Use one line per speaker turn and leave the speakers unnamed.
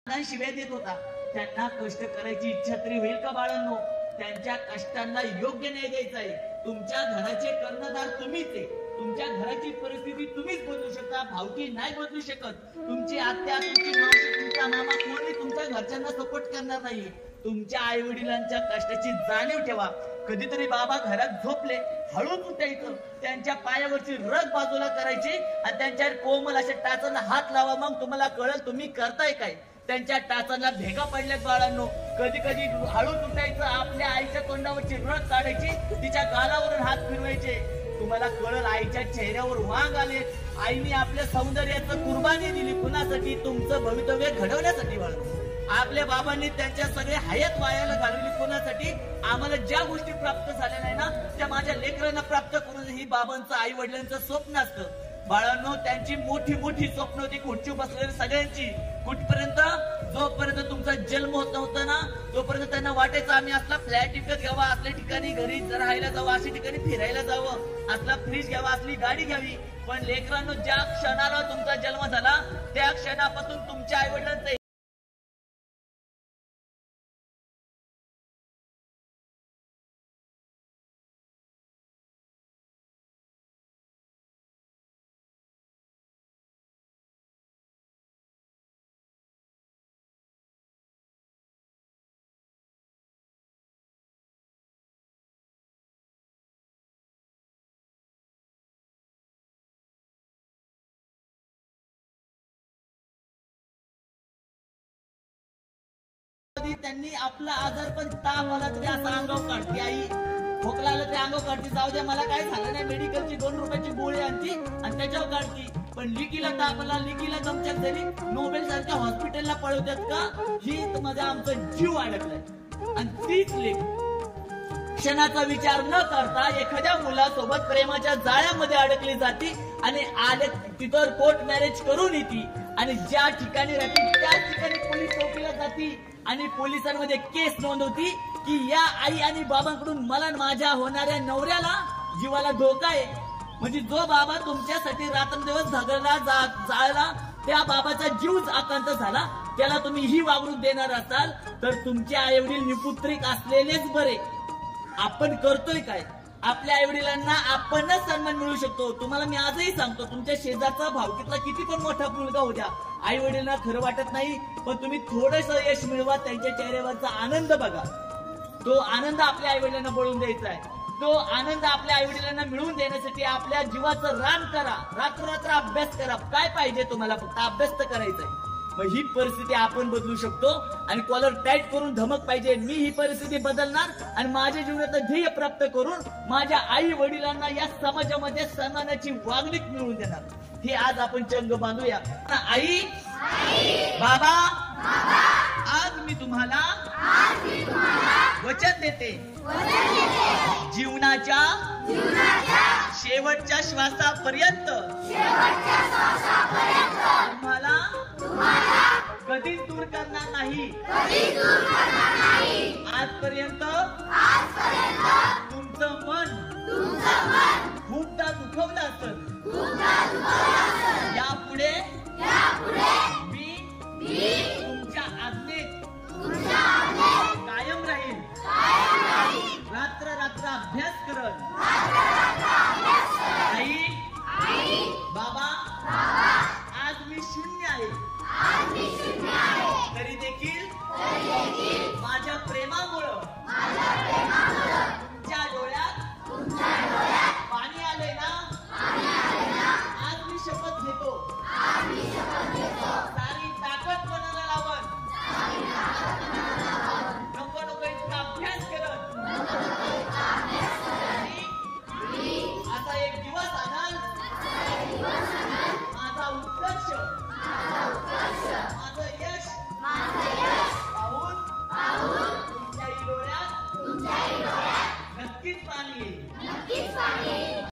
शिव्या देत होता. त्यांना कष्ट करायची इच्छा तरी होईल का बाळांनो? त्यांच्या कष्टांना योग्य न्याय द्यायचा आहे. तुमच्या घराचे कर्णधार तुम्हीच आहे. तुमच्या घराची परिस्थिती तुम्हीच बदलू शकता, भावकी नाही बदलू शकत. तुमची आत्या, तुमची मावशी, तुमचा मामा कोणी तुमच्या घरच्यांना सपोर्ट करणार नाही. तुमच्या आई वडिलांच्या कष्टाची जाणीव ठेवा. कधीतरी बाबा घरात झोपले, हळूच उठायचं, त्यांच्या पायावरची रग बाजूला करायची आणि त्यांच्या कोमल अशा टाचांना हात लावा. मग तुम्हाला कळेल तुम्ही करताय काय. त्यांच्या टाचांना भेगा पडल्यात बाळांनो. कधी कधी हळूच उठायचं, आपल्या आईच्या तोंडावरची रग काढायची, तिच्या गालावरून हात फिरवायचे. तुम्हाला कळेल आईच्या चेहऱ्यावर वांग आले. आईने आपल्या सौंदर्याचं कुर्बानी दिली कुणासाठी? तुमचं भवितव्य घडवण्यासाठी. बाळांनो, आपल्या बाबांनी त्यांच्या सगळे हयात वायाला घालवली कोणासाठी? आम्हाला ज्या गोष्टी प्राप्त झाल्या नाही ना, त्या माझ्या लेकरांना प्राप्त करून ही बाबांचं, आई वडिलांचं स्वप्न असतं. बाळांनो, त्यांची मोठी मोठी स्वप्न होती खुर्चीवर बसलेली सगळ्यांची. कुठपर्यंत? जोपर्यंत तुमचा जन्म होत नव्हता ना, तोपर्यंत त्यांना वाटायचं आम्ही असला फ्लॅट विकत घ्यावा, असल्या ठिकाणी घरी राहायला जावं, अशा ठिकाणी फिरायला जावं, असला फ्रीज घ्यावा, असली गाडी घ्यावी. पण लेकरांनो, ज्या क्षणाला तुमचा जन्म झाला त्या क्षणापासून तुमच्या आई वडिलांचं त्यांनी आपला आजार पण ताप आला तरी असा अंगावर काढते. आई खोकला आला तरी अंगावर काढते. जाऊ द्या, मला काय झालं नाही, मेडिकलची 2 रुपयाची गोळी आणती आणि त्याच्यावर काढती. पण लिकीला ताप आला, लिकीला दमछाक झाली, नोबेल सारख्या हॉस्पिटलला पळवतात का? ही माझा आमचा जीव अडकलाय. आणि तीच लेक क्षणाचा विचार न करता एखाद्या मुलासोबत प्रेमाच्या जाळ्यामध्ये अडकली जाती आणि आले तिथं कोर्ट मॅरेज करून येते. आणि ज्या ठिकाणी राहते त्याच ठिकाणी पोलीस चौकीला जाती आणि पोलिसांमध्ये केस नोंदवती की या आई आणि बाबांकडून मला माझ्या होणाऱ्या नवऱ्याला जीवाला धोका आहे. म्हणजे जो बाबा तुमच्यासाठी रात्रंदिवस झगडला, जाळला, त्या बाबाचा जीव आकांत झाला, त्याला तुम्ही ही वागणूक देणार असाल तर तुमचे आई वडील निपुत्रिक असलेलेच बरे. आपण करतोय काय? आपल्या आई वडिलांना आपणच सन्मान मिळू शकतो. तुम्हाला मी आजही सांगतो, तुमच्या शेजारचा भावकीतला किती पण मोठा मुलगा होऊ द्या, आई वडिलांना खरं वाटत नाही, पण तुम्ही थोडस यश मिळवा, त्यांच्या चेहऱ्यावरचा आनंद बघा. तो आनंद आपल्या आई वडिलांना बळून द्यायचा आहे. तो आनंद आपल्या आई वडिलांना मिळवून देण्यासाठी आपल्या जीवाचं रान करा, रात्र अभ्यास करा. काय पाहिजे तुम्हाला? फक्त अभ्यास तर करायचा आहे. मग ही परिस्थिती आपण बदलू शकतो. आणि कॉलर टाईट करून धमक पाहिजे, मी ही परिस्थिती बदलणार आणि माझ्या जीवनात ध्येय प्राप्त करून माझ्या आई वडिलांना या समाजामध्ये सन्मानाची वागणूक मिळवून देणार. हे आज आपण चंग बांधूया. आई, बाबा, आज मी तुम्हाला वचन देते, जीवनाच्या शेवटच्या श्वासापर्यंत तुम्हाला कधीच दूर करणार नाही. आजपर्यंत तुमचं मन खूपदा दुखवलं असेल,